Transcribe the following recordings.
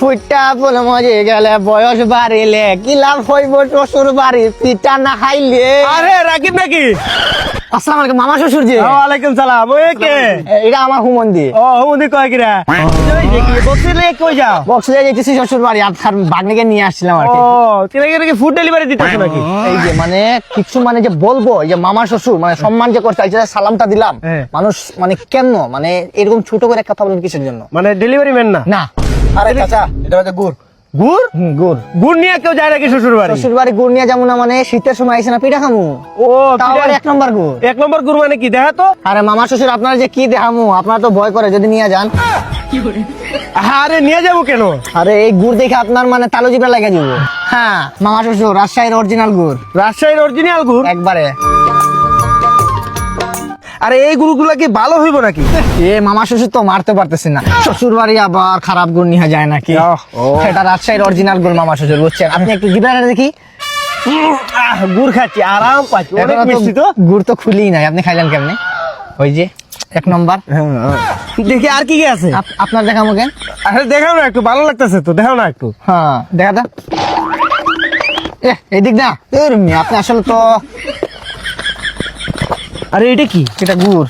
ফুটা ফুল মজে গেলে বয়স বাড়িলে কি লাভ হইব শ্বশুর বাড়ি পিঠা না খাইলে। আরে রাকিব নাকি? আসসালামু আলাইকুম মামা শ্বশুর জি। ওয়ালাইকুম সালাম। ওই কে? এটা আমার হুমন্দি। ও হুমন্দি কয় কিরা? ওই দেখি বক্সিলে কই যাও? বক্সিলে যাইতেছি শ্বশুর বাড়ি, আপনার ভাগ্নিকে নিয়ে আসছিলাম আর ও কি। কিরা কি ফুড ডেলিভারি দিতেছ নাকি? এই যে মানে কিছু মানে যে বলবো, এই যে মামা শ্বশুর মানে সম্মান যে করতে এই যে সালামটা দিলাম, হ্যাঁ। মানুষ মানে কেন মানে এরকম ছোট করে কথা বলেন কিসের জন্য? মানে ডেলিভারি ম্যান না? না আরে চাচা এটা হচ্ছে গুড়। গুড়? গুড় গুড় নিয়ে কেউ যায় নাকি শ্বশুর বাড়ি? শ্বশুর বাড়ি গুড় নিয়ে যাবো না মানে শীতের সময় আইসে না পিঠা খামু। ও তাও আবার 1 নম্বর গুড়। 1 নম্বর গুড় মানে কি দেখা তো? আরে মামা শ্বশুর আপনারা যে কি দেখামু, আপনারা তো ভয় করে যদি নিয়ে যান। আরে নিয়ে যাবো কেন? আরে এই গুড় দেখে আপনার মানে তালু জিভে লাগে দিব। হ্যাঁ মামা শ্বশুর রাজশাহীর অরিজিনাল গুড় রাজশাহীর অরিজিনাল গুড়? একবারে। আরে এই গুড়গুলা কি ভালো হইব নাকি? এ মামা শ্বশুর তো মারতে পারতেছি না, শ্বশুর বাড়ি আবার খারাপ গুড় নিয়ে যায় নাকি? ও। এটা রাজশাহীর অরিজিনাল গুড় মামা শ্বশুর, বুঝছেন? আপনি একটু জিভে দেখি। গুড় খাচ্ছি, আরাম পাচ্ছি, অনেক এখনো তো মিষ্টি তো। গুড় তো খুলি নাই, আপনি খাইলেন কেমনে? ওই যে 1 নম্বর। দেখি আর কি কি আছে? আপনার দেখামো কেন? আরে দেখাও না একটু, ভালো লাগতেছে তো, দেখাও না একটু। হ্যাঁ দেখা দা। এদিক না আপনি আসলে তো আরে এটা কি? এটা গুড়।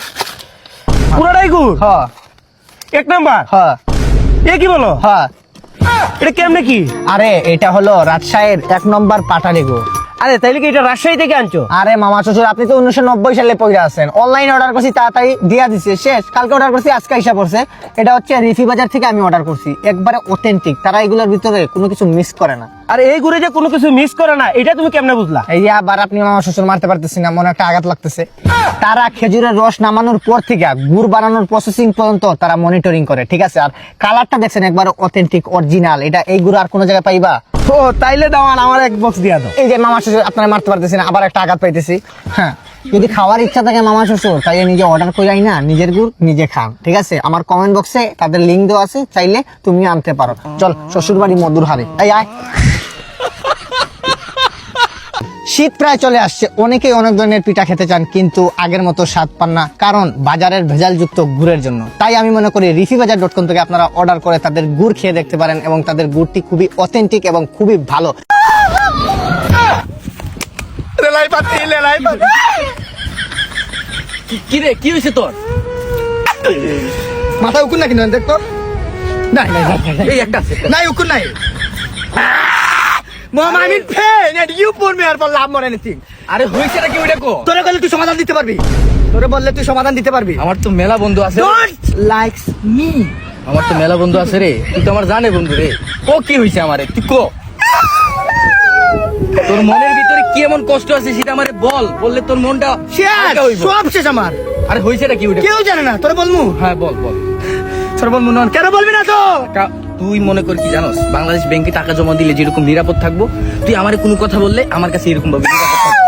পুরাটাই গুড়? হ্যাঁ 1 নাম্বার? হ্যাঁ এ কি বলো? হ্যাঁ। এটা কেমনে কি? আরে এটা হলো রাজশাহীর 1 নম্বর পাটালি গুড়। আরে তাইলে কি এটা রাজশাহী থেকে আনছো? আরে মামা শ্বশুর আপনি তো 1990 সালে পড়ে আছেন, অনলাইন অর্ডার করছি তাড়াতাড়ি দিয়া দিছে, শেষ কালকে অর্ডার করছি আজকে আইসা পড়ছে। এটা হচ্ছে রিফি বাজার থেকে আমি অর্ডার করছি, একবারে অথেন্টিক, তারা এগুলোর ভিতরে কোনো কিছু মিস করে না। আরে এই গুড়ে যে কোনো কিছু মিস করে না, এটা তুমি কেমনে বুঝলা? এই যে আবার আপনি মামা শ্বশুর মারতে পারতেছি না, মনে একটা আঘাত লাগতেছে। তারা খেজুরের রস নামানোর পর থেকে গুড় বানানোর প্রসেসিং পর্যন্ত তারা মনিটরিং করে, ঠিক আছে? আর কালারটা দেখছেন একবার অথেন্টিক অরিজিনাল, এটা এই গুড় আর কোনো জায়গায় পাইবা? ও তাইলে দাও, আর আমার 1 বক্স দিয়া দাও। এই যে মামা শ্বশুর আপনারা মারতে পারতেছি না, আবার একটা আঘাত পাইতেছি। হ্যাঁ যদি খাওয়ার ইচ্ছা থাকে মামা শ্বশুর, তাইলে নিজে অর্ডার করে আই না, নিজের গুড় নিজে খান, ঠিক আছে? আমার কমেন্ট বক্সে তাদের লিঙ্ক দেওয়া আছে, চাইলে তুমি আনতে পারো। চল শ্বশুর বাড়ি মধুর হারে, এই আয়। শীত প্রায় চলে আসছে, অনেকেই অনেক ধরনের পিঠা খেতে চান, কিন্তু আগের মতো স্বাদ পান না, কারণ বাজারের ভেজালযুক্ত গুড়ের জন্য। তাই আমি মনে করি রিফিবাজার.com থেকে আপনারা অর্ডার করে তাদের গুড় খেয়ে দেখতে পারেন, এবং তাদের গুড়টি খুবই অথেন্টিক এবং খুবই ভালো। কি রে কি হয়েছে তোর? মাথা উকুন নাকি দেখতো? নাই নাই এই একটা আছে। নাই উকুন নাই। Mom, I'm in pain and you put me here for love more anything. আরে হয়েছে নাকি ওইটা কো? তোরে বললে তুই সমাধান দিতে পারবি, তোরে বললে তুই সমাধান দিতে পারবি। আমার তো মেলা বন্ধু আছে। Don't likes me. আমার তো মেলা বন্ধু আছে রে, তুই তো আমার জানে বন্ধু রে। ও কি হয়েছে আমারে তুই কো? তোর মনের ভিতরে কি এমন কষ্ট আছে সেটা আমারে বল, বললে তোর মনটা হালকা হইব। সব শেষ আমার। আরে হয়েছে নাকি ওইটা? কেউ জানে না, তোরে বলমু? হ্যাঁ বল বল। তোরে বলমু না, কেন বলবি না তো? তুই মনে কর কি জানোস, বাংলাদেশ ব্যাংকে টাকা জমা দিলে যেরকম নিরাপদ থাকবো, তুই আমারে কোনো কথা বললে আমার কাছে এরকম ভাবে নিরাপদ থাকবো।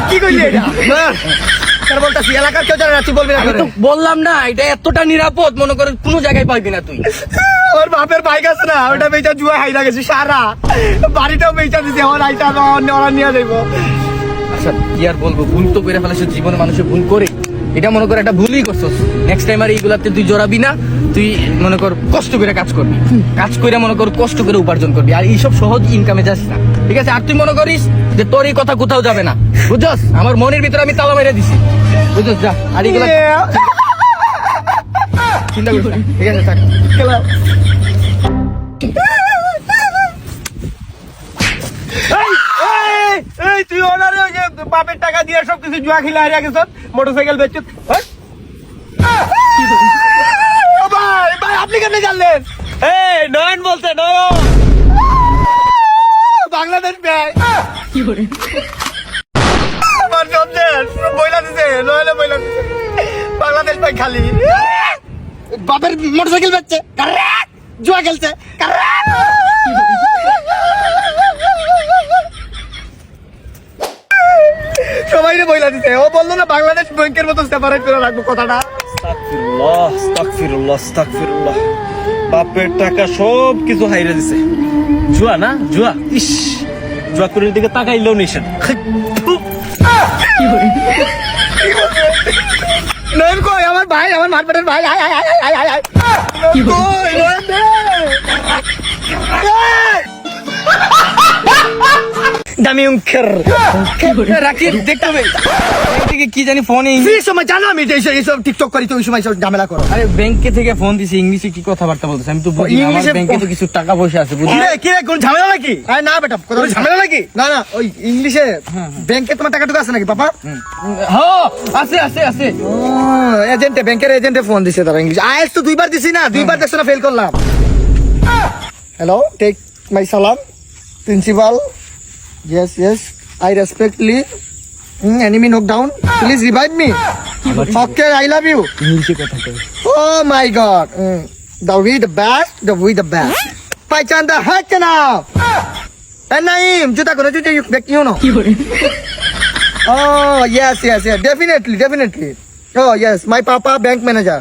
কি কইলি এটা? তোরে বলতাছি এলাকার কেউ জানে না, তুই বলবি না আমি তো বললাম না এটা এতটা নিরাপদ, মনে কর কোনো জায়গায় পাইবি না তুই। ওর বাপের বাইক আছে না, ওটা বেচা জুয়া হাইরা গেছে সারা, বাড়িটাও বেচা দিছে, আমার আইটা ওরা নিয়ে যাইবো। আচ্ছা কি আর বলবো, ভুল তো করে ফেলেছিস, জীবনে মানুষের ভুল করে, এটা মনে কর একটা ভুলই করছস। নেক্সট টাইম আর এইগুলাতে তুই জড়াবি না, তুই মনে কর কষ্ট করে কাজ করবি, কাজ করে মনে কর কষ্ট করে উপার্জন করবি, আর এইসব সহজ ইনকামে যাস না, ঠিক আছে? আর তুই মনে করিস যে তোর এই কথা কোথাও যাবে না, বুঝছস? আমার মনের ভিতরে আমি তালা মেরে দিছি, বুঝছস? যা, আর এইগুলা চিন্তা করিস না, ঠিক আছে? থাক। এই তুই ওনারে ওই যে বাপের টাকা দিয়ে সবকিছু জুয়া খেলে হারিয়ে গেছ, মোটরসাইকেল বেচছ। ভাই ভাই আপনি কেমনে জানলেন? এই নয়ন বলছে, নয়ন বাংলাদেশ ব্যাংক। কি করে আমার সন্দেশ বইলা দিছে, নয়নে বইলা দিছে বাংলাদেশ ব্যাংক খালি। বাপের মোটরসাইকেল বেচছে, জুয়া খেলছে। সবাই বইলা দিছে, ও বললো না বাংলাদেশ ব্যাংকের মতো সেপারেট করে রাখবো কথাটা। আস্তাগফিরুল্লাহ, আস্তাগফিরুল্লাহ, আস্তাগফিরুল্লাহ। বাপের টাকা সব কিছু হাইরে দিছে। জুয়া না, জুয়া। ইস, জুয়া করে দিকে তাকাইলেও নিষেধ। নয়ন কই আমার ভাই, আমার মারপেটের ভাই, আয় আয় আয় আয় আয় আয় কই নয়ন দে দামি উংখের রাখি দেখতে হবে ব্যাংক থেকে কি জানি ফোনে এই সময় জানো আমি যে এইসব টিকটক করি তো ওই সময় সব ঝামেলা করো। আরে ব্যাংকে থেকে ফোন দিছি, ইংলিশে কি কথাবার্তা বলতেছে আমি তো বুঝি না। আমার ইংলিশে ব্যাংকে তো কিছু টাকা পয়সা আছে বুঝলি। কি রে কোন ঝামেলা নাকি? আরে না বেটা কোন ঝামেলা নাকি? না না ওই ইংলিশে ব্যাংকে তোমার টাকা টুকু আছে নাকি পাপা? হ্যাঁ আছে আছে আছে। ও এজেন্টে ব্যাংকের এজেন্টে ফোন দিছে তারা ইংলিশ। আইএস তো দুইবার দিছি না, দুইবার দেখছ না ফেল করলাম। হ্যালো টেক মাই সালাম principal. Yes yes I respectively enemy knock down please revive me okay I love you ইংলিশে কথা কই। oh my god the we the best पहचान the hack now and Naeem juta kono juta you know oh yes definitely oh yes my papa bank manager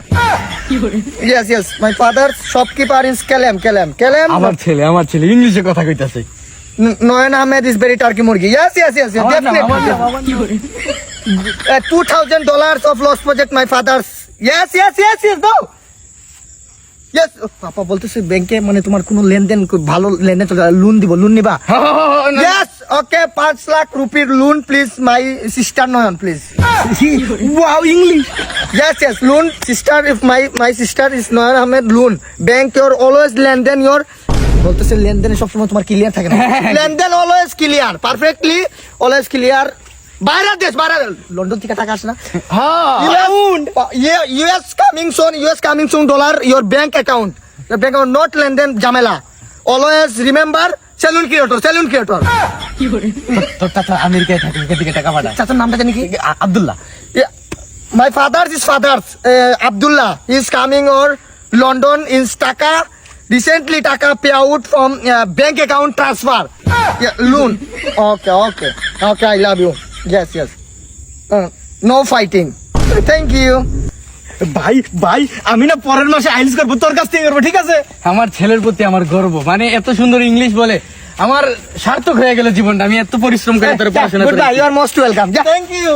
yes my father shopkeeper in Kelem আমার ছেলে ইংলিশে কথা কইতাছে। Noyan Ahmed is very turkey murgi. Yes, definitely. $2,000 of lost project, my father's. Yes, no. Yes, পাপা বলতেছে ব্যাংকে মানে তোমার কোনো লেনদেন ভালো লেনদেন চলে লোন দিব লোন নিবা yes okay 5 lakh rupee loan please my sister Noyan please wow English yes loan sister if my sister is Noyan Ahmed loan bank your always লেনদেন your বলতেছে লেনদেনে সবসময় তোমার ক্লিয়ার থাকে না লেনদেন always clear perfectly always clear বাইরে London থেকে টাকা আসে না US coming soon dollar your bank account not লেনদেন ঝামেলা অলওয়েজ রিমেম্বার সেলুন ক্রিয়েটর তোর চাচা আমেরিকায় থাকে, ওখান থেকে টাকা পাঠায়। চাচার নামটা জানি কি Abdullah. My father's Abdullah is coming or London in Taka. Recently Taka payout from bank account transfer. Yeah, loan. Okay. I love you. Yes. No fighting. Thank you. ভাই আমি না পরের মাসে আইএলটিএস করব তোর কাছ থেকে করব ঠিক আছে? আমার ছেলের প্রতি আমার গর্ব, মানে এত সুন্দর ইংলিশ বলে আমার সার্থক হয়ে গেল জীবনটা। আমি এত পরিশ্রম করে তোর পড়াশোনা করি। Goodbye. You are most welcome. Thank you.